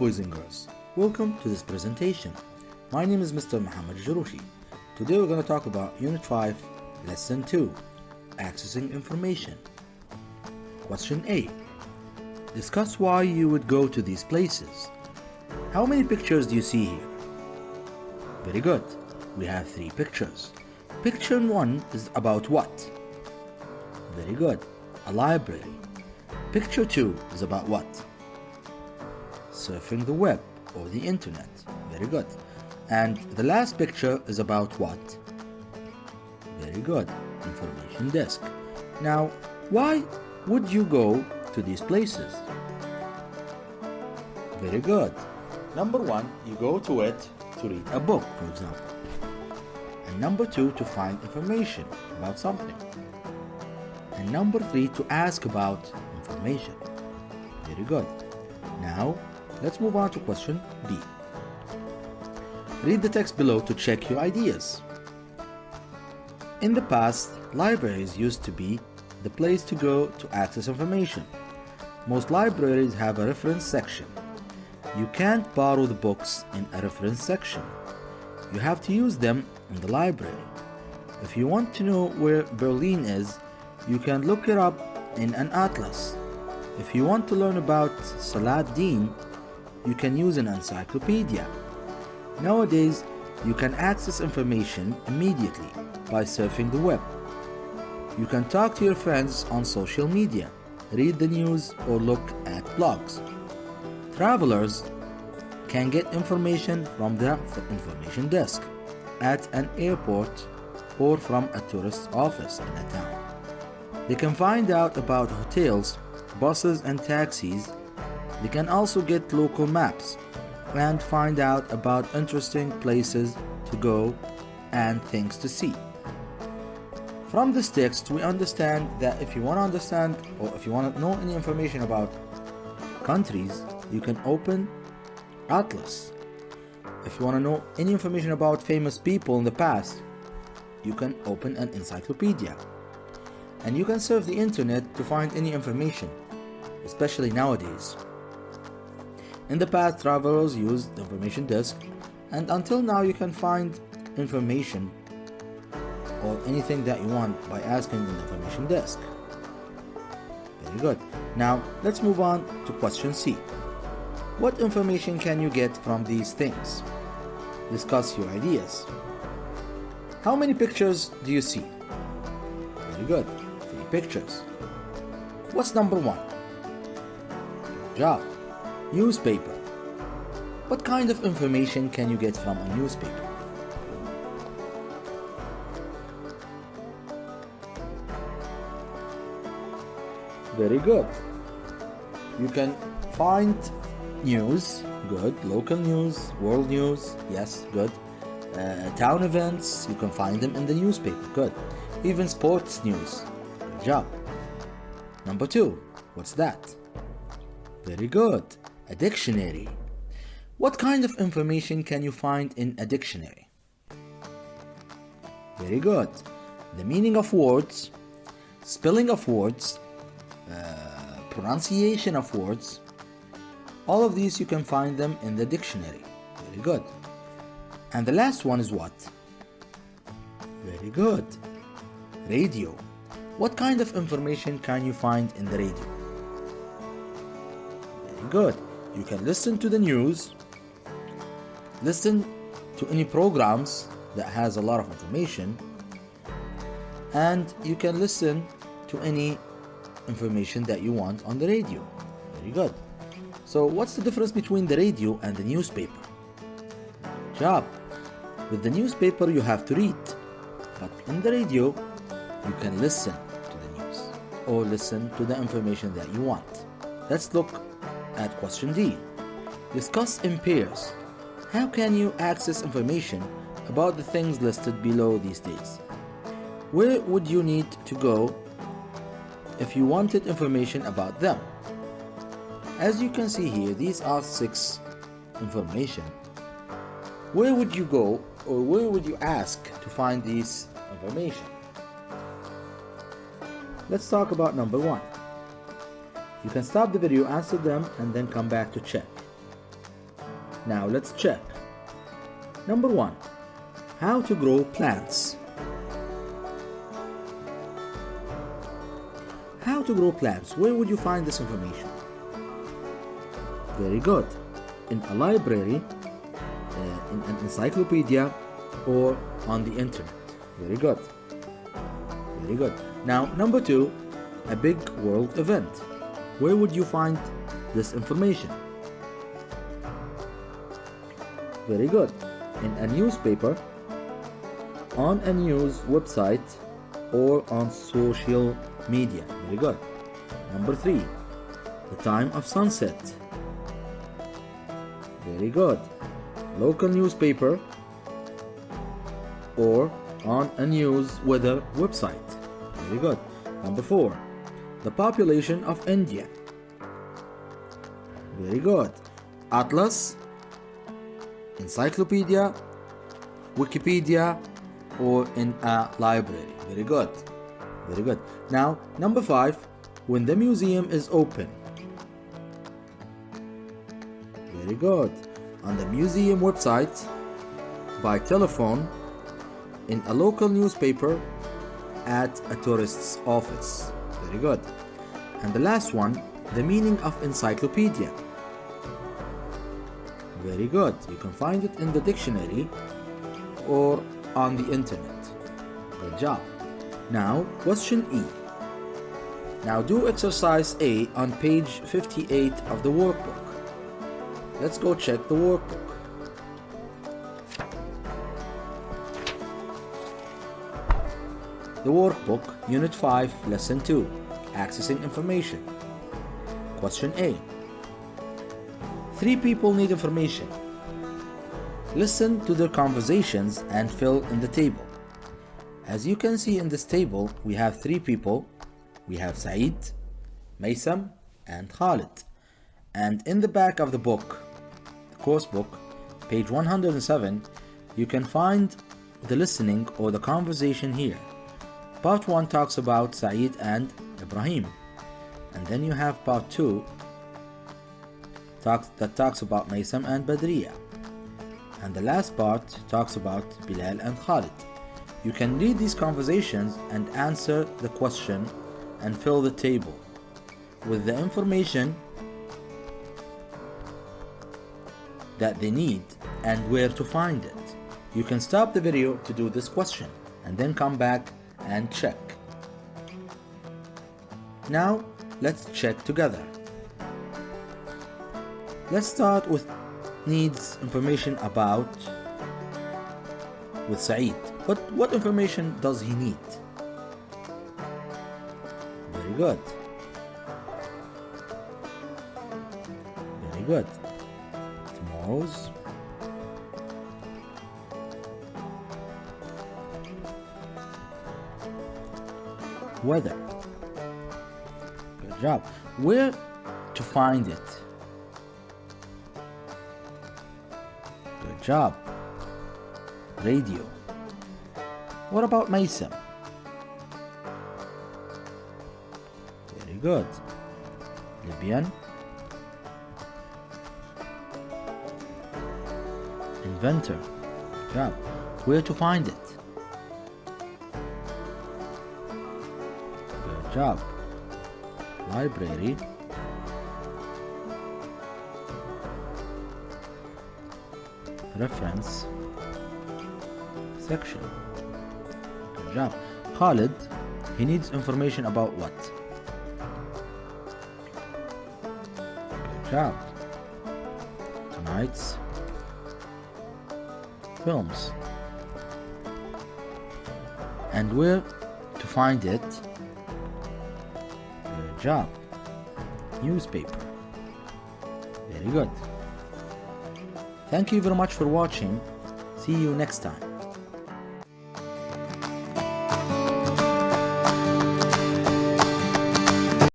boys and girls, welcome to this presentation. My name is Mr. Mohamed Eljaroshi. Today we're going to talk about Unit 5, Lesson 2, Accessing Information. Question A. Discuss why you would go to these places. How many pictures do you see here? Very good. We have 3 pictures. Picture 1 is about what? Very good. A library. Picture 2 is about what? Surfing the web or the internet. Very good. And the last picture is about what? Very good. Information desk. Now, why would you go to these places? Very good. Number 1, you go to it to read a book, for example. And number 2, to find information about something. And number 3, to ask about information. Very good. Now, let's move on to question B. Read the text below to check your ideas. In the past, libraries used to be the place to go to access information. Most libraries have a reference section. You can't borrow the books in a reference section. You have to use them in the library. If you want to know where Berlin is, you can look it up in an atlas. If you want to learn about Saladin, you can use an encyclopedia. Nowadays, you can access information immediately by surfing the web. You can talk to your friends on social media, read the news, or look at blogs. Travelers can get information from the information desk at an airport or from a tourist office in a town. They can find out about hotels, buses, and taxis. They can also get local maps and find out about interesting places to go and things to see. From this text, we understand that if you want to understand or if you want to know any information about countries, you can open Atlas. If you want to know any information about famous people in the past, you can open an encyclopedia. And you can surf the internet to find any information, especially nowadays. In the past, travelers used the information desk, and until now you can find information or anything that you want by asking the information desk. Very good. Now let's move on to question C. What information can you get from these things? Discuss your ideas. How many pictures do you see? Very good. 3 pictures. What's number 1? Good job. Newspaper. What kind of information can you get from a newspaper? Very good. You can find news, good. Local news, world news, yes, good. Town events, you can find them in the newspaper, good. Even sports news, good job. Number 2, what's that? Very good. A dictionary. What kind of information can you find in a dictionary? Very good. The meaning of words, spelling of words, pronunciation of words, all of these you can find them in the dictionary. Very good. And the last one is what? Very good. Radio. What kind of information can you find in the radio? Very good. You can listen to the news, listen to any programs that has a lot of information, and you can listen to any information that you want on the radio. Very good. So what's the difference between the radio and the newspaper? Good job. With the newspaper you have to read, but in the radio you can listen to the news or listen to the information that you want. Let's look at question D. Discuss in pairs. How can you access information about the things listed below these days? Where would you need to go if you wanted information about them? As you can see here, these are 6 information. Where would you go or where would you ask to find these information? Let's talk about number 1. You can stop the video, answer them, and then come back to check. Now let's check. Number 1. How to grow plants. How to grow plants. Where would you find this information? Very good. In a library, in an encyclopedia, or on the internet. Very good. Very good. Now, number 2, a big world event. Where would you find this information? Very good. In a newspaper, on a news website, or on social media. Very good. Number 3, the time of sunset. Very good. Local newspaper or on a news weather website. Very good. Number 4, the population of India. Very good. Atlas, encyclopedia, Wikipedia, or in a library. Very good. Very good. Now, number 5, when the museum is open. Very good. On the museum website, by telephone, in a local newspaper, at a tourist's office. Very good. And the last one, the meaning of encyclopedia. Very good. You can find it in the dictionary or on the internet. Good job. Now, question E. Now do exercise A on page 58 of the workbook. Let's go check the workbook. The workbook, Unit 5, Lesson 2, Accessing Information. Question A. 3 people need information. Listen to their conversations and fill in the table. As you can see in this table, we have 3 people. We have Saeed, Maysam, and Khalid. And in the back of the book, the course book, page 107, you can find the listening or the conversation here. Part 1 talks about Saeed and Ibrahim. And then you have part 2 that talks about Maysam and Badriya. And the last part talks about Bilal and Khalid. You can read these conversations and answer the question and fill the table with the information that they need and where to find it. You can stop the video to do this question and then come back and check. Now let's check together. Let's start with needs information about with Saeed. What information does he need? Very good. Very good. Tomorrow's weather. Good job. Where to find it? Good job. Radio. What about Maysam? Very good. Libyan. Inventor. Good job. Where to find it? Good job. Library. Reference section. Good job. Khalid, he needs information about what? Good job. Tonight's films. And where to find it? Good job. Newspaper. Very good. Thank you very much for watching. See you next time.